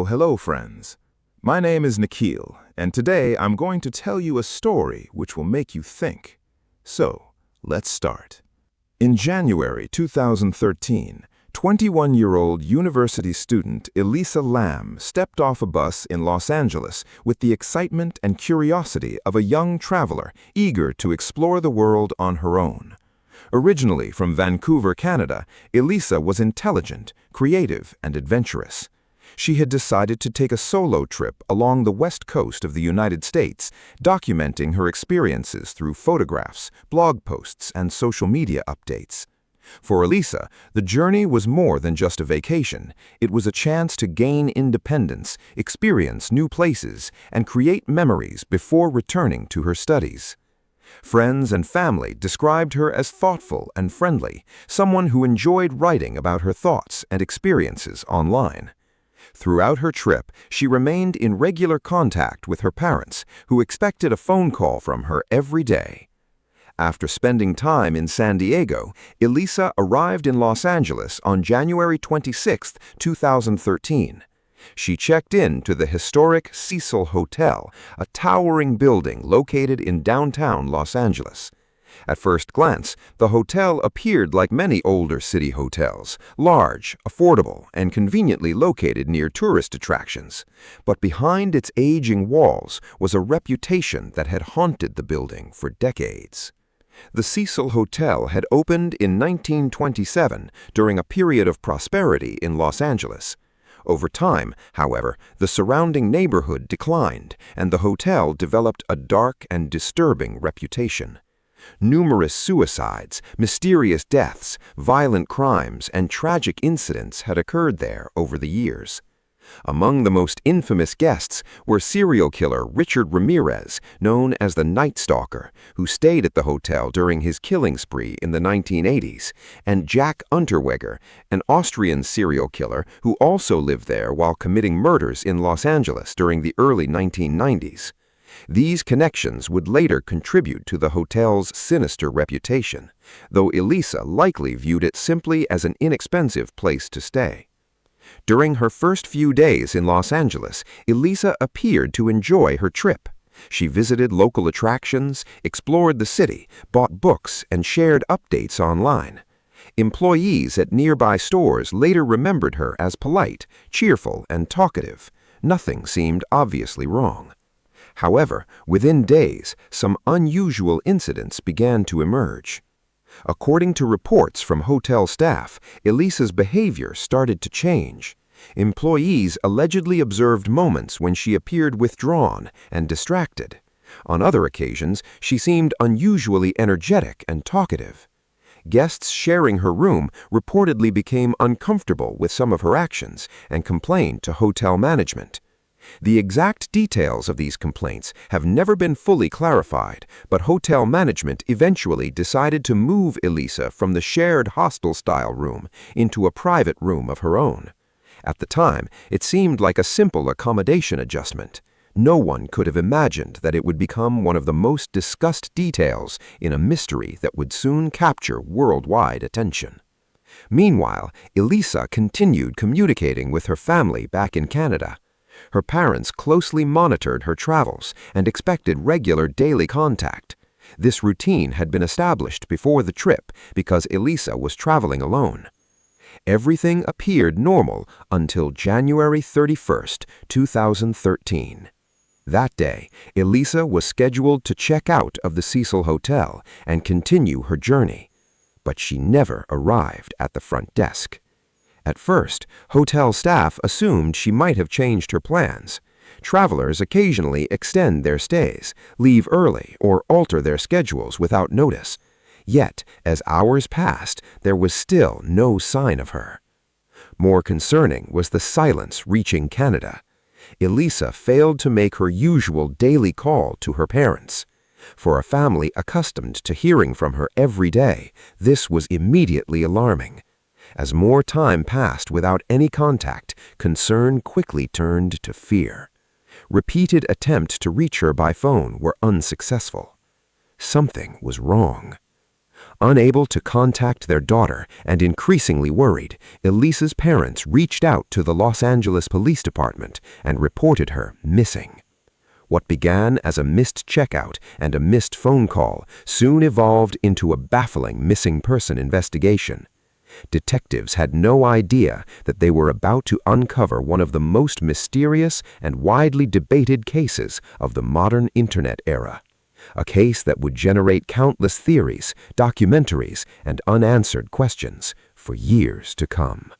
Hello friends. My name is Nikhil, and today I'm going to tell you a story which will make you think. Let's start. In January 2013, 21-year-old university student Elisa Lam stepped off a bus in Los Angeles with the excitement and curiosity of a young traveler eager to explore the world on her own. Originally from Vancouver, Canada, Elisa was intelligent, creative, and adventurous. She had decided to take a solo trip along the west coast of the United States, documenting her experiences through photographs, blog posts, and social media updates. For Elisa, the journey was more than just a vacation. It was a chance to gain independence, experience new places, and create memories before returning to her studies. Friends and family described her as thoughtful and friendly, someone who enjoyed writing about her thoughts and experiences online. Throughout her trip, she remained in regular contact with her parents, who expected a phone call from her every day. After spending time in San Diego, Elisa arrived in Los Angeles on January 26, 2013. She checked in to the historic Cecil Hotel, a towering building located in downtown Los Angeles. At first glance, the hotel appeared like many older city hotels, large, affordable, and conveniently located near tourist attractions. But behind its aging walls was a reputation that had haunted the building for decades. The Cecil Hotel had opened in 1927 during a period of prosperity in Los Angeles. Over time, however, the surrounding neighborhood declined, and the hotel developed a dark and disturbing reputation. Numerous suicides, mysterious deaths, violent crimes, and tragic incidents had occurred there over the years. Among the most infamous guests were serial killer Richard Ramirez, known as the Night Stalker, who stayed at the hotel during his killing spree in the 1980s, and Jack Unterweger, an Austrian serial killer who also lived there while committing murders in Los Angeles during the early 1990s. These connections would later contribute to the hotel's sinister reputation, though Elisa likely viewed it simply as an inexpensive place to stay. During her first few days in Los Angeles, Elisa appeared to enjoy her trip. She visited local attractions, explored the city, bought books, and shared updates online. Employees at nearby stores later remembered her as polite, cheerful, and talkative. Nothing seemed obviously wrong. However, within days, some unusual incidents began to emerge. According to reports from hotel staff, Elisa's behavior started to change. Employees allegedly observed moments when she appeared withdrawn and distracted. On other occasions, she seemed unusually energetic and talkative. Guests sharing her room reportedly became uncomfortable with some of her actions and complained to hotel management. The exact details of these complaints have never been fully clarified, but hotel management eventually decided to move Elisa from the shared hostel-style room into a private room of her own. At the time, it seemed like a simple accommodation adjustment. No one could have imagined that it would become one of the most discussed details in a mystery that would soon capture worldwide attention. Meanwhile, Elisa continued communicating with her family back in Canada. Her parents closely monitored her travels and expected regular daily contact. This routine had been established before the trip because Elisa was traveling alone. Everything appeared normal until January 31st, 2013. That day, Elisa was scheduled to check out of the Cecil Hotel and continue her journey, but she never arrived at the front desk. At first, hotel staff assumed she might have changed her plans. Travelers occasionally extend their stays, leave early, or alter their schedules without notice. Yet, as hours passed, there was still no sign of her. More concerning was the silence reaching Canada. Elisa failed to make her usual daily call to her parents. For a family accustomed to hearing from her every day, this was immediately alarming. As more time passed without any contact, concern quickly turned to fear. Repeated attempts to reach her by phone were unsuccessful. Something was wrong. Unable to contact their daughter and increasingly worried, Elisa's parents reached out to the Los Angeles Police Department and reported her missing. What began as a missed checkout and a missed phone call soon evolved into a baffling missing person investigation. Detectives had no idea that they were about to uncover one of the most mysterious and widely debated cases of the modern Internet era. A case that would generate countless theories, documentaries, and unanswered questions for years to come.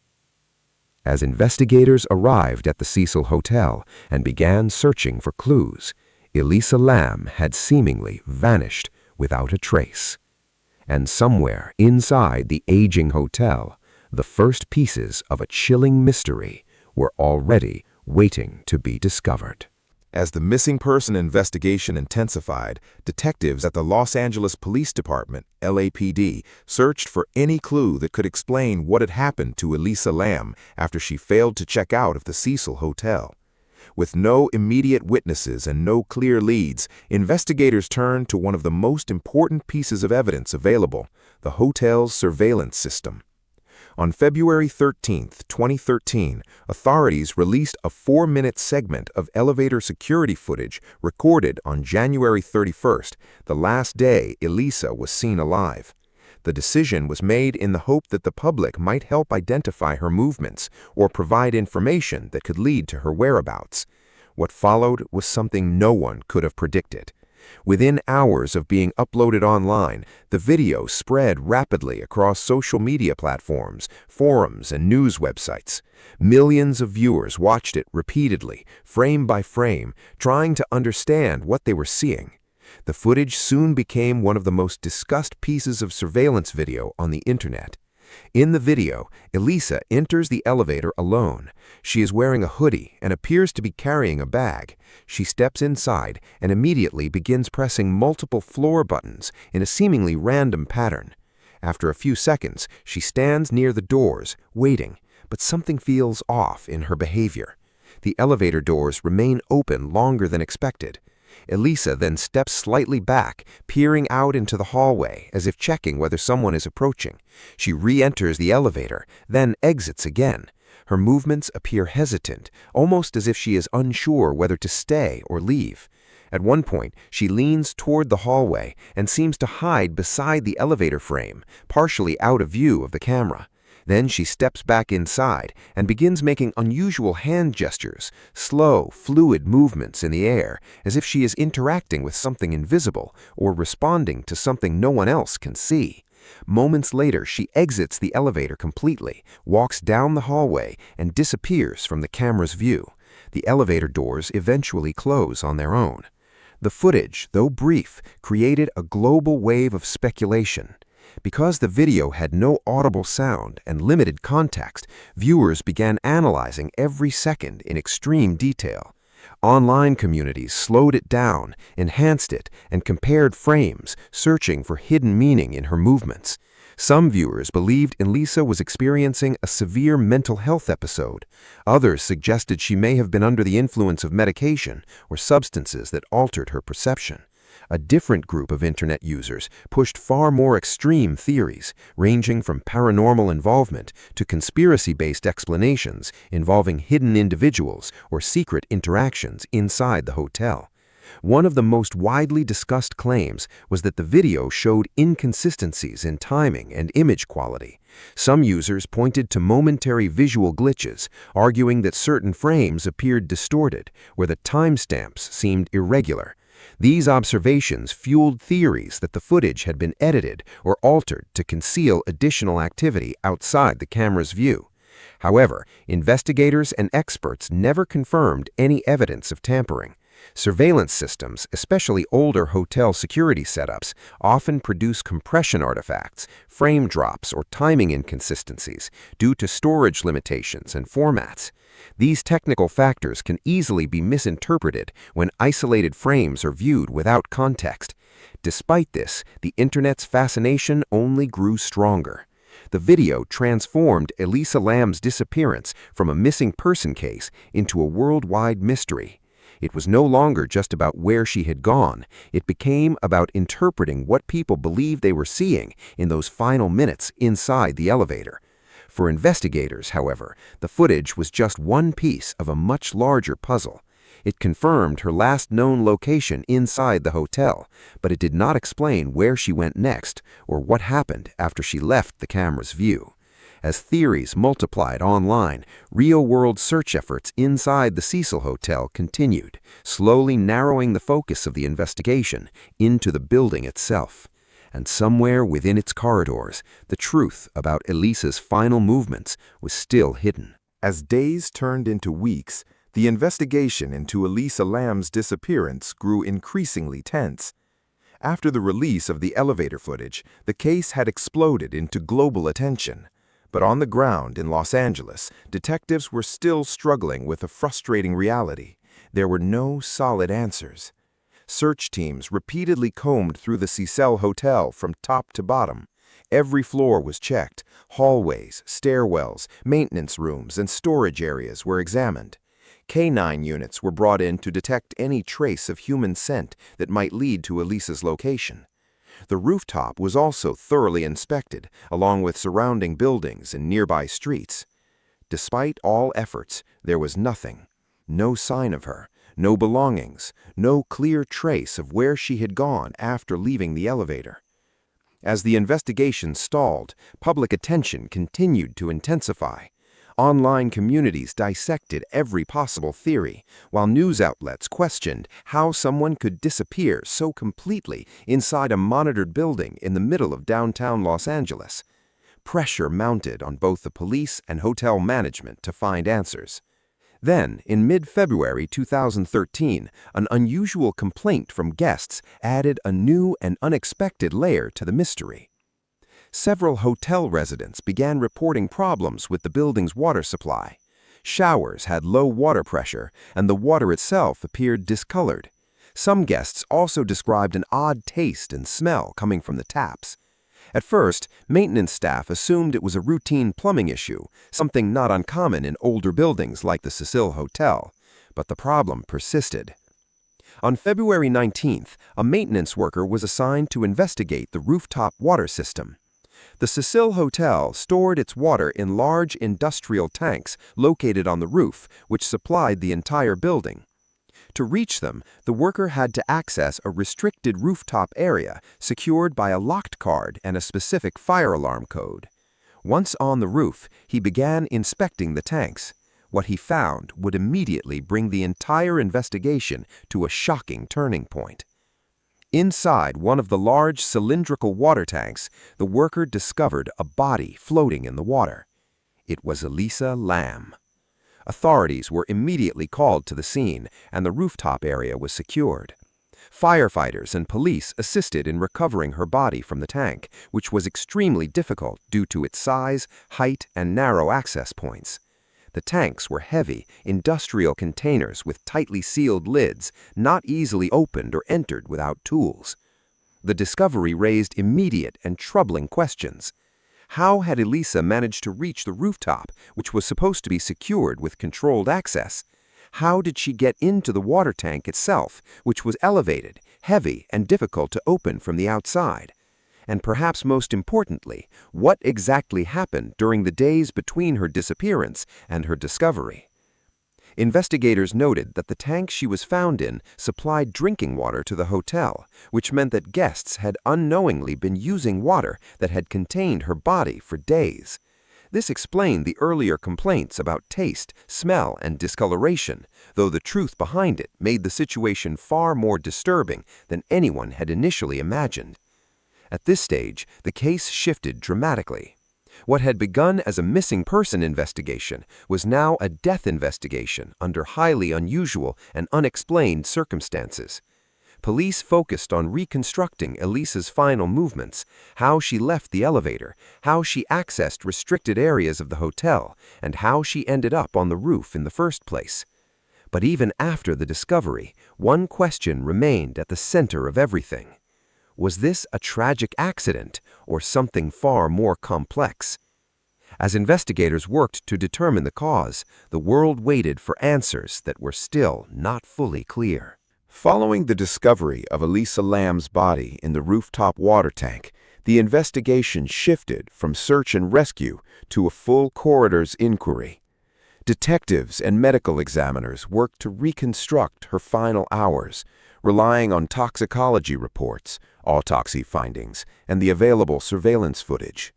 As investigators arrived at the Cecil Hotel and began searching for clues, Elisa Lam had seemingly vanished without a trace. And somewhere inside the aging hotel, the first pieces of a chilling mystery were already waiting to be discovered. As the missing person investigation intensified, detectives at the Los Angeles Police Department, LAPD, searched for any clue that could explain what had happened to Elisa Lam after she failed to check out of the Cecil Hotel. With no immediate witnesses and no clear leads, investigators turned to one of the most important pieces of evidence available, the hotel's surveillance system. On February 13, 2013, authorities released a 4-minute segment of elevator security footage recorded on January 31st, the last day Elisa was seen alive. The decision was made in the hope that the public might help identify her movements or provide information that could lead to her whereabouts. What followed was something no one could have predicted. Within hours of being uploaded online, the video spread rapidly across social media platforms, forums, and news websites. Millions of viewers watched it repeatedly, frame by frame, trying to understand what they were seeing. The footage soon became one of the most discussed pieces of surveillance video on the internet. In the video, Elisa enters the elevator alone. She is wearing a hoodie and appears to be carrying a bag. She steps inside and immediately begins pressing multiple floor buttons in a seemingly random pattern. After a few seconds, she stands near the doors, waiting, but something feels off in her behavior. The elevator doors remain open longer than expected. Elisa then steps slightly back, peering out into the hallway as if checking whether someone is approaching. She re-enters the elevator, then exits again. Her movements appear hesitant, almost as if she is unsure whether to stay or leave. At one point, she leans toward the hallway and seems to hide beside the elevator frame, partially out of view of the camera. Then she steps back inside and begins making unusual hand gestures, slow, fluid movements in the air, as if she is interacting with something invisible or responding to something no one else can see. Moments later, she exits the elevator completely, walks down the hallway, and disappears from the camera's view. The elevator doors eventually close on their own. The footage, though brief, created a global wave of speculation. Because the video had no audible sound and limited context, viewers began analyzing every second in extreme detail. Online communities slowed it down, enhanced it, and compared frames, searching for hidden meaning in her movements. Some viewers believed Elisa was experiencing a severe mental health episode. Others suggested she may have been under the influence of medication or substances that altered her perception. A different group of internet users pushed far more extreme theories, ranging from paranormal involvement to conspiracy-based explanations involving hidden individuals or secret interactions inside the hotel. One of the most widely discussed claims was that the video showed inconsistencies in timing and image quality. Some users pointed to momentary visual glitches, arguing that certain frames appeared distorted, where the timestamps seemed irregular. These observations fueled theories that the footage had been edited or altered to conceal additional activity outside the camera's view. However, investigators and experts never confirmed any evidence of tampering. Surveillance systems, especially older hotel security setups, often produce compression artifacts, frame drops, or timing inconsistencies due to storage limitations and formats. These technical factors can easily be misinterpreted when isolated frames are viewed without context. Despite this, the Internet's fascination only grew stronger. The video transformed Elisa Lam's disappearance from a missing person case into a worldwide mystery. It was no longer just about where she had gone. It became about interpreting what people believed they were seeing in those final minutes inside the elevator. For investigators, however, the footage was just one piece of a much larger puzzle. It confirmed her last known location inside the hotel, but it did not explain where she went next or what happened after she left the camera's view. As theories multiplied online, real-world search efforts inside the Cecil Hotel continued, slowly narrowing the focus of the investigation into the building itself. And somewhere within its corridors, the truth about Elisa's final movements was still hidden. As days turned into weeks, the investigation into Elisa Lam's disappearance grew increasingly tense. After the release of the elevator footage, the case had exploded into global attention. But on the ground in Los Angeles, detectives were still struggling with a frustrating reality. There were no solid answers. Search teams repeatedly combed through the Cecil Hotel from top to bottom. Every floor was checked. Hallways, stairwells, maintenance rooms, and storage areas were examined. K9 units were brought in to detect any trace of human scent that might lead to Elisa's location. The rooftop was also thoroughly inspected, along with surrounding buildings and nearby streets. Despite all efforts, there was nothing. No sign of her, no belongings, no clear trace of where she had gone after leaving the elevator. As the investigation stalled, public attention continued to intensify. Online communities dissected every possible theory, while news outlets questioned how someone could disappear so completely inside a monitored building in the middle of downtown Los Angeles. Pressure mounted on both the police and hotel management to find answers. Then, in mid-February 2013, an unusual complaint from guests added a new and unexpected layer to the mystery. Several hotel residents began reporting problems with the building's water supply. Showers had low water pressure, and the water itself appeared discolored. Some guests also described an odd taste and smell coming from the taps. At first, maintenance staff assumed it was a routine plumbing issue, something not uncommon in older buildings like the Cecil Hotel. But the problem persisted. On February 19th, a maintenance worker was assigned to investigate the rooftop water system. The Cecil Hotel stored its water in large industrial tanks located on the roof, which supplied the entire building. To reach them, the worker had to access a restricted rooftop area secured by a locked card and a specific fire alarm code. Once on the roof, he began inspecting the tanks. What he found would immediately bring the entire investigation to a shocking turning point. Inside one of the large cylindrical water tanks, the worker discovered a body floating in the water. It was Elisa Lam. Authorities were immediately called to the scene, and the rooftop area was secured. Firefighters and police assisted in recovering her body from the tank, which was extremely difficult due to its size, height, and narrow access points. The tanks were heavy, industrial containers with tightly sealed lids, not easily opened or entered without tools. The discovery raised immediate and troubling questions. How had Elisa managed to reach the rooftop, which was supposed to be secured with controlled access? How did she get into the water tank itself, which was elevated, heavy, and difficult to open from the outside? And perhaps most importantly, what exactly happened during the days between her disappearance and her discovery? Investigators noted that the tank she was found in supplied drinking water to the hotel, which meant that guests had unknowingly been using water that had contained her body for days. This explained the earlier complaints about taste, smell, and discoloration, though the truth behind it made the situation far more disturbing than anyone had initially imagined. At this stage, the case shifted dramatically. What had begun as a missing person investigation was now a death investigation under highly unusual and unexplained circumstances. Police focused on reconstructing Elisa's final movements, how she left the elevator, how she accessed restricted areas of the hotel, and how she ended up on the roof in the first place. But even after the discovery, one question remained at the center of everything. Was this a tragic accident or something far more complex? As investigators worked to determine the cause, the world waited for answers that were still not fully clear. Following the discovery of Elisa Lam's body in the rooftop water tank, the investigation shifted from search and rescue to a full coroner's inquiry. Detectives and medical examiners worked to reconstruct her final hours, relying on toxicology reports, autopsy findings, and the available surveillance footage.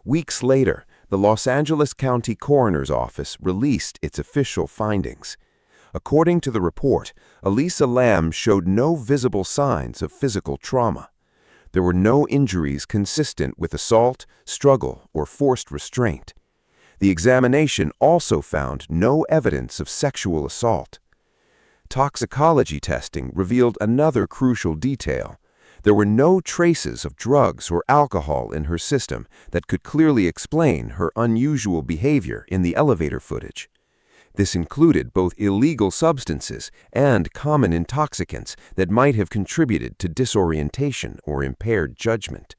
Weeks later, the Los Angeles County Coroner's Office released its official findings. According to the report, Elisa Lam showed no visible signs of physical trauma. There were no injuries consistent with assault, struggle, or forced restraint. The examination also found no evidence of sexual assault. Toxicology testing revealed another crucial detail. There were no traces of drugs or alcohol in her system that could clearly explain her unusual behavior in the elevator footage. This included both illegal substances and common intoxicants that might have contributed to disorientation or impaired judgment.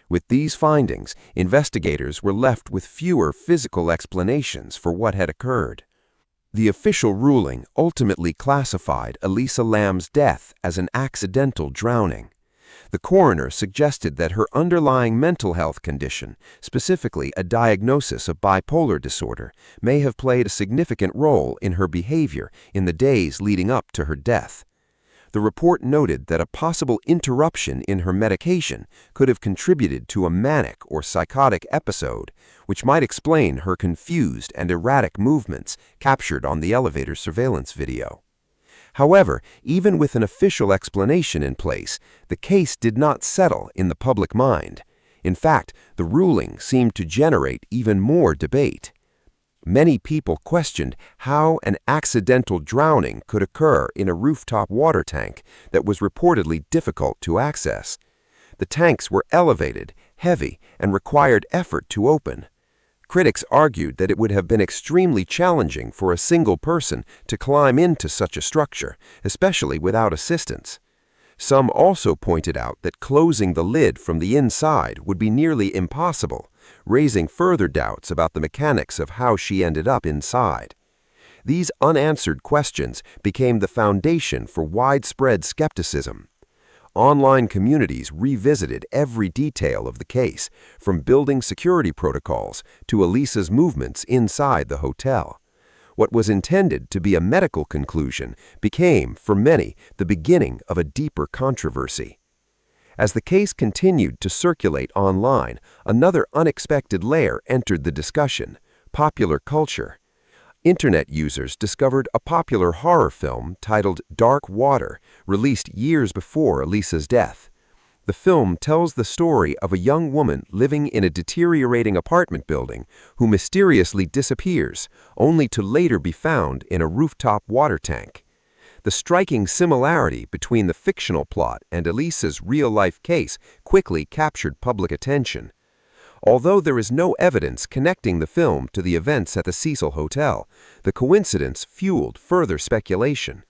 With these findings, investigators were left with fewer physical explanations for what had occurred. The official ruling ultimately classified Elisa Lam's death as an accidental drowning. The coroner suggested that her underlying mental health condition, specifically a diagnosis of bipolar disorder, may have played a significant role in her behavior in the days leading up to her death. The report noted that a possible interruption in her medication could have contributed to a manic or psychotic episode, which might explain her confused and erratic movements captured on the elevator surveillance video. However, even with an official explanation in place, the case did not settle in the public mind. In fact, the ruling seemed to generate even more debate. Many people questioned how an accidental drowning could occur in a rooftop water tank that was reportedly difficult to access. The tanks were elevated, heavy, and required effort to open. Critics argued that it would have been extremely challenging for a single person to climb into such a structure, especially without assistance. Some also pointed out that closing the lid from the inside would be nearly impossible, raising further doubts about the mechanics of how she ended up inside. These unanswered questions became the foundation for widespread skepticism. Online communities revisited every detail of the case, from building security protocols to Elisa's movements inside the hotel. What was intended to be a medical conclusion became, for many, the beginning of a deeper controversy. As the case continued to circulate online, another unexpected layer entered the discussion: popular culture. Internet users discovered a popular horror film titled Dark Water, released years before Elisa's death. The film tells the story of a young woman living in a deteriorating apartment building who mysteriously disappears, only to later be found in a rooftop water tank. The striking similarity between the fictional plot and Elisa's real-life case quickly captured public attention. Although there is no evidence connecting the film to the events at the Cecil Hotel, the coincidence fueled further speculation.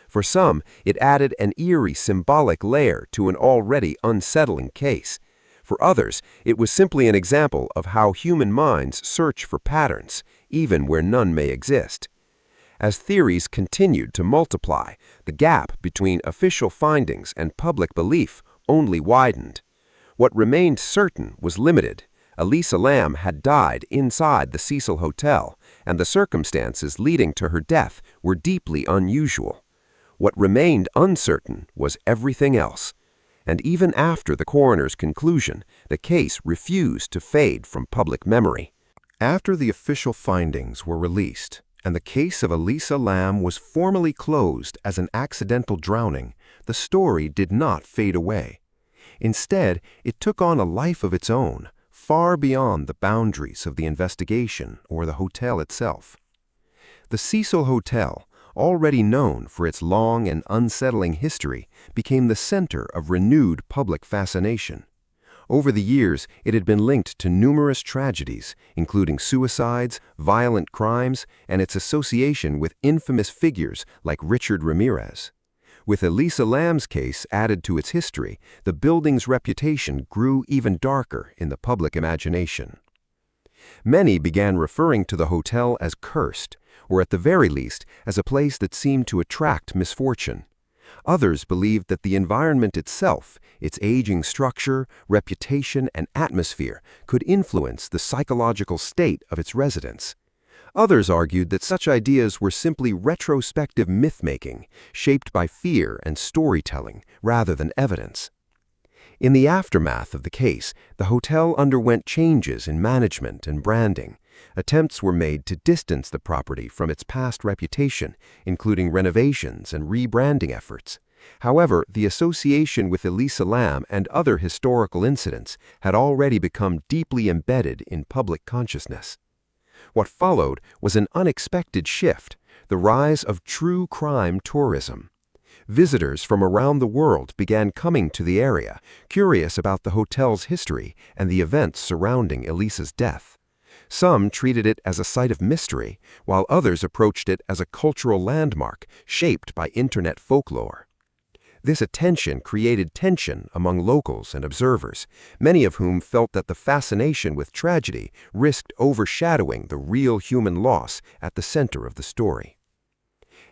For some, it added an eerie symbolic layer to an already unsettling case. For others, it was simply an example of how human minds search for patterns, even where none may exist. As theories continued to multiply, the gap between official findings and public belief only widened. What remained certain was limited. Elisa Lam had died inside the Cecil Hotel, and the circumstances leading to her death were deeply unusual. What remained uncertain was everything else. And even after the coroner's conclusion, the case refused to fade from public memory. After the official findings were released, and the case of Elisa Lam was formally closed as an accidental drowning, the story did not fade away. Instead, it took on a life of its own, far beyond the boundaries of the investigation or the hotel itself. The Cecil Hotel, already known for its long and unsettling history, became the center of renewed public fascination. Over the years, it had been linked to numerous tragedies, including suicides, violent crimes, and its association with infamous figures like Richard Ramirez. With Elisa Lam's case added to its history, the building's reputation grew even darker in the public imagination. Many began referring to the hotel as cursed, or at the very least, as a place that seemed to attract misfortune. Others believed that the environment itself, its aging structure, reputation, and atmosphere, could influence the psychological state of its residents. Others argued that such ideas were simply retrospective myth-making, shaped by fear and storytelling rather than evidence. In the aftermath of the case, the hotel underwent changes in management and branding. Attempts were made to distance the property from its past reputation, including renovations and rebranding efforts. However, the association with Elisa Lam and other historical incidents had already become deeply embedded in public consciousness. What followed was an unexpected shift, the rise of true crime tourism. Visitors from around the world began coming to the area, curious about the hotel's history and the events surrounding Elisa's death. Some treated it as a site of mystery, while others approached it as a cultural landmark shaped by internet folklore. This attention created tension among locals and observers, many of whom felt that the fascination with tragedy risked overshadowing the real human loss at the center of the story.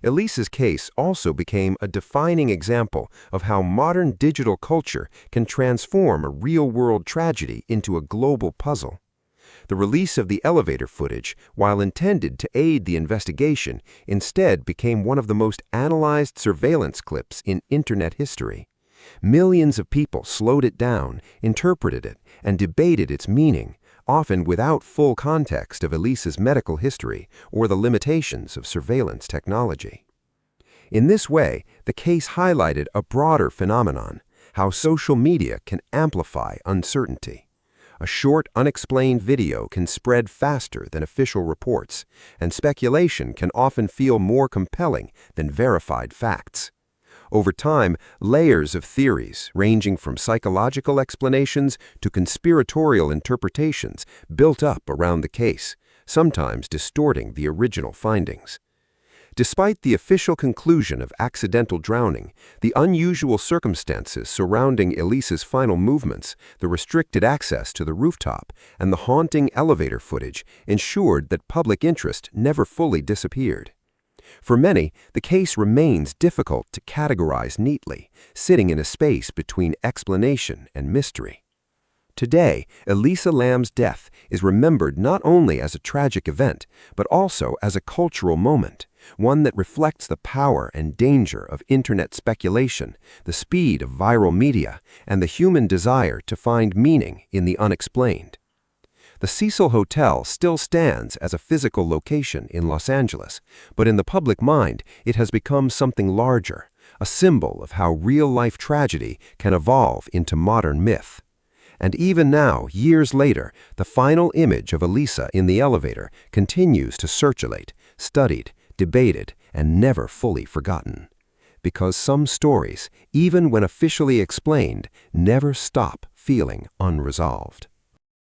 Elisa's case also became a defining example of how modern digital culture can transform a real-world tragedy into a global puzzle. The release of the elevator footage, while intended to aid the investigation, instead became one of the most analyzed surveillance clips in internet history. Millions of people slowed it down, interpreted it, and debated its meaning, often without full context of Elisa's medical history or the limitations of surveillance technology. In this way, the case highlighted a broader phenomenon, how social media can amplify uncertainty. A short, unexplained video can spread faster than official reports, and speculation can often feel more compelling than verified facts. Over time, layers of theories, ranging from psychological explanations to conspiratorial interpretations, built up around the case, sometimes distorting the original findings. Despite the official conclusion of accidental drowning, the unusual circumstances surrounding Elisa's final movements, the restricted access to the rooftop, and the haunting elevator footage ensured that public interest never fully disappeared. For many, the case remains difficult to categorize neatly, sitting in a space between explanation and mystery. Today, Elisa Lam's death is remembered not only as a tragic event, but also as a cultural moment, one that reflects the power and danger of internet speculation, the speed of viral media, and the human desire to find meaning in the unexplained. The Cecil Hotel still stands as a physical location in Los Angeles, but in the public mind, it has become something larger, a symbol of how real-life tragedy can evolve into modern myth. And even now, years later, the final image of Elisa in the elevator continues to circulate, studied, debated, and never fully forgotten. Because some stories, even when officially explained, never stop feeling unresolved.